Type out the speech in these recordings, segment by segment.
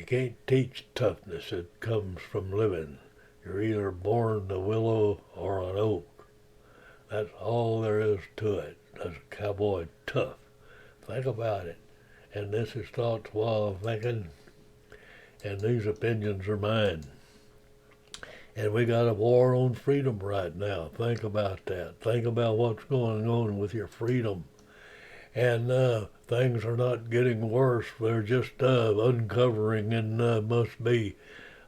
You can't teach toughness. It comes from living. You're either born a willow or an oak. That's all there is to it. That's a cowboy tough. Think about it. And this is thoughts while thinking, and these opinions are mine. And we got a war on freedom right now. Think about that. Think about what's going on with your freedom. And things are not getting worse. They're just uncovering and must be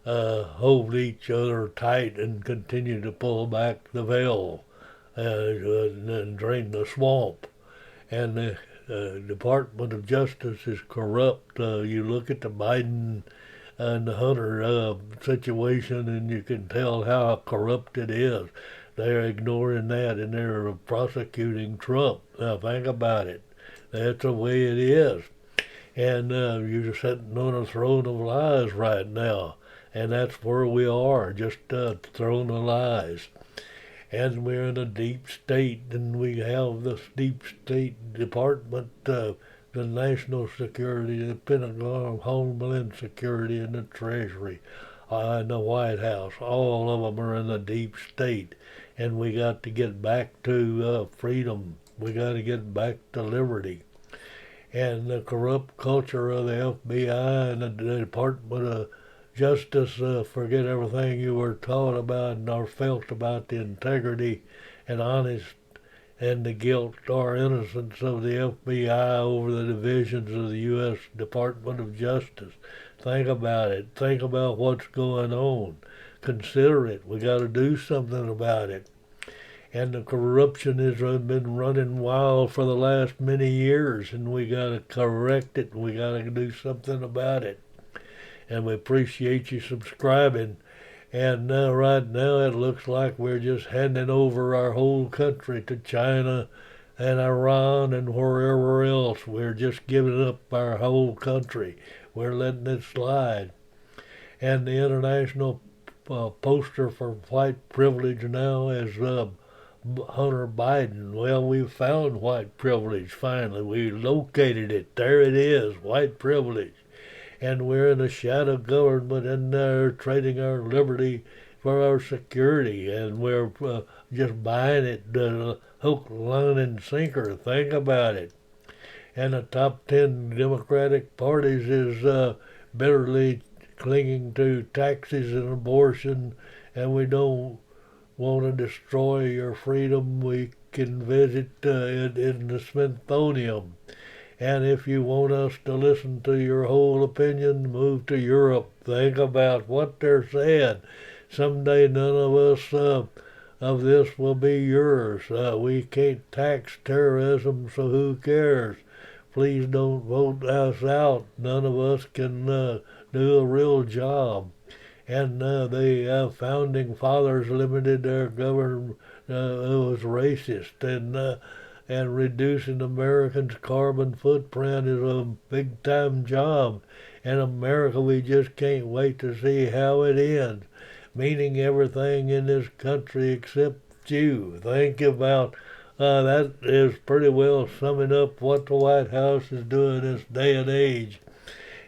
hold each other tight and continue to pull back the veil and drain the swamp. And the Department of Justice is corrupt. You look at the Biden and the Hunter situation, and you can tell how corrupt it is. They're ignoring that, and they're prosecuting Trump. Now think about it. That's the way it is. And you're sitting on a throne of lies right now. And that's where we are, just throne of lies. And we're in a deep state, and we have this deep state department, the National Security, the Pentagon, Homeland Security, and the Treasury, and the White House. All of them are in the deep state. And we got to get back to freedom. We got to get back to liberty. And the corrupt culture of the FBI and the Department of Justice, forget everything you were taught about or felt about the integrity and honest and the guilt or innocence of the FBI over the divisions of the U.S. Department of Justice. Think about it. Think about what's going on. Consider it. We got to do something about it. And the corruption has been running wild for the last many years, and we got to correct it. We got to do something about it. And we appreciate you subscribing. And right now it looks like we're just handing over our whole country to China and Iran and wherever else. We're just giving up our whole country. We're letting it slide. And the international poster for white privilege now is Hunter Biden. Well, we found white privilege finally. We located it. There it is, white privilege. And we're in a shadow government, and they're trading our liberty for our security, and we're just buying it hook, line, and sinker. Think about it. And the top 10 Democratic parties is bitterly clinging to taxes and abortion, and we don't want to destroy your freedom. We can visit it in the Smithsonian. And if you want us to listen to your whole opinion, move to Europe. Think about what they're saying. Someday none of us of this will be yours. We can't tax terrorism, so who cares? Please don't vote us out. None of us can do a real job. And the founding fathers limited their government. It was racist, and reducing Americans' carbon footprint is a big-time job. In America, we just can't wait to see how it ends, meaning everything in this country except you. Think about that is pretty well summing up what the White House is doing this day and age.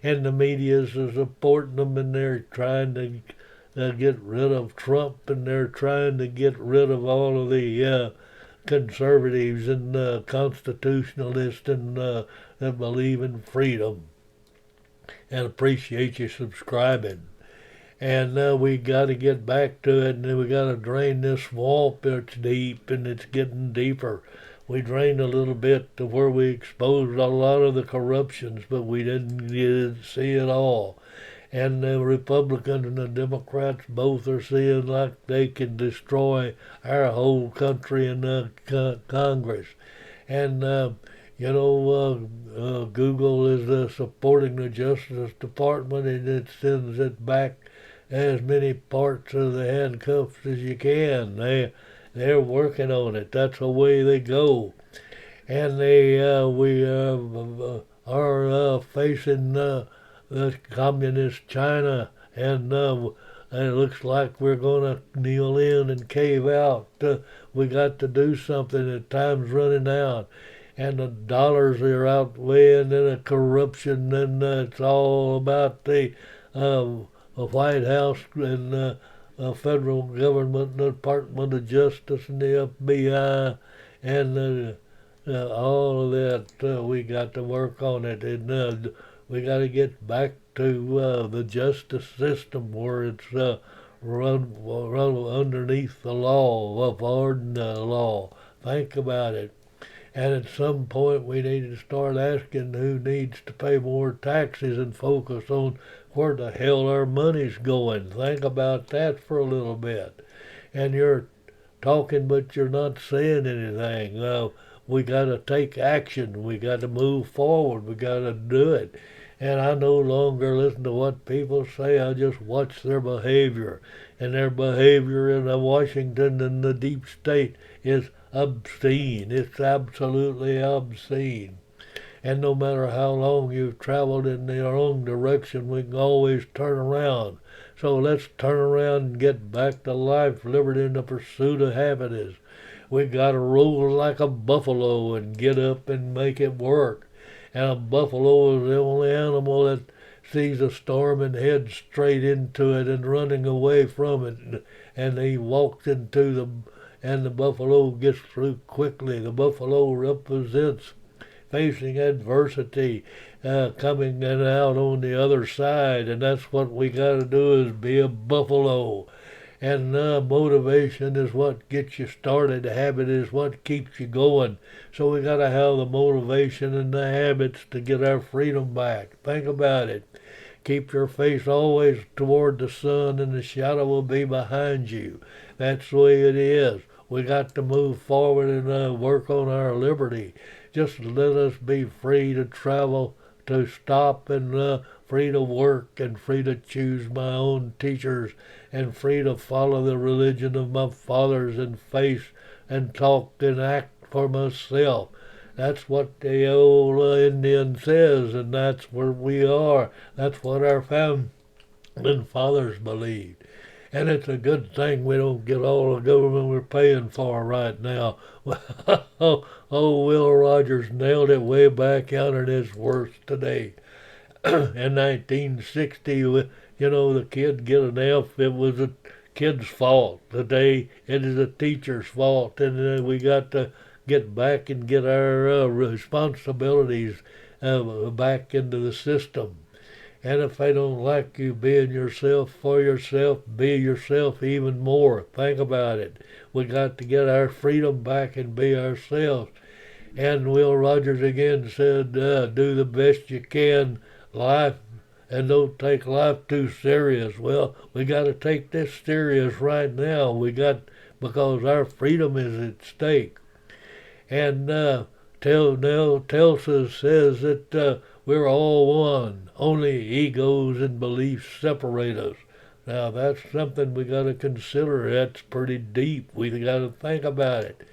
And the media is supporting them, and they're trying to get rid of Trump, and they're trying to get rid of all of the conservatives and constitutionalists and that believe in freedom. And appreciate you subscribing. And we got to get back to it, and we got to drain this swamp. It's deep, and it's getting deeper. We drained a little bit to where we exposed a lot of the corruptions, but we didn't see it all. And the Republicans and the Democrats both are seeing like they can destroy our whole country and Congress. And, Google is supporting the Justice Department, and it sends it back as many parts of the handcuffs as you can. They're working on it. That's the way they go. And we are facing the communist China, and it looks like we're going to kneel in and cave out. We got to do something. The time's running out, and the dollars are outweighing the corruption, and it's all about the the White House and federal government, the Department of Justice and the FBI and all of that. We got to work on it, and we got to get back to the justice system where it's run underneath the law, upholding the law. Think about it. And at some point, we need to start asking who needs to pay more taxes and focus on where the hell our money's going. Think about that for a little bit. And you're talking, but you're not saying anything. We got to take action. We got to move forward. We got to do it. And I no longer listen to what people say. I just watch their behavior. And their behavior in Washington and the deep state is obscene. It's absolutely obscene. And no matter how long you've traveled in the wrong direction, we can always turn around. So let's turn around and get back to life, liberty, and the pursuit of happiness. We got to roll like a buffalo and get up and make it work. And a buffalo is the only animal that sees a storm and heads straight into it and running away from it. And he walks into and the buffalo gets through quickly. The buffalo represents facing adversity, coming and out on the other side. And that's what we got to do, is be a buffalo. And motivation is what gets you started. Habit is what keeps you going. So we got to have the motivation and the habits to get our freedom back. Think about it. Keep your face always toward the sun, and the shadow will be behind you. That's the way it is. We got to move forward and work on our liberty. Just let us be free to travel, to stop, and free to work, and free to choose my own teachers, and free to follow the religion of my fathers, and face and talk and act for myself. That's what the old Indian says, and that's where we are. That's what our founding fathers believed. And it's a good thing we don't get all the government we're paying for right now. Oh, Will Rogers nailed it way back out, and it's worse today. In 1960, the kid get an F. It was a kid's fault. Today, it is a teacher's fault, and we got to get back and get our responsibilities back into the system. And if they don't like you being yourself for yourself, be yourself even more. Think about it. We got to get our freedom back and be ourselves. And Will Rogers again said, do the best you can, life, and don't take life too serious. Well, we got to take this serious right now. Because our freedom is at stake. And Telsa says that we're all one. Only egos and beliefs separate us. Now that's something we got to consider. That's pretty deep. We got to think about it.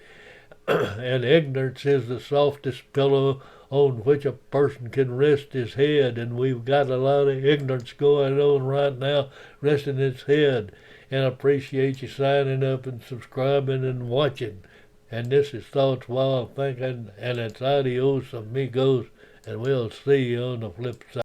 And ignorance is the softest pillow on which a person can rest his head. And we've got a lot of ignorance going on right now, resting its head. And I appreciate you signing up and subscribing and watching. And this is Thoughts While Thinking, and it's adios amigos, and we'll see you on the flip side.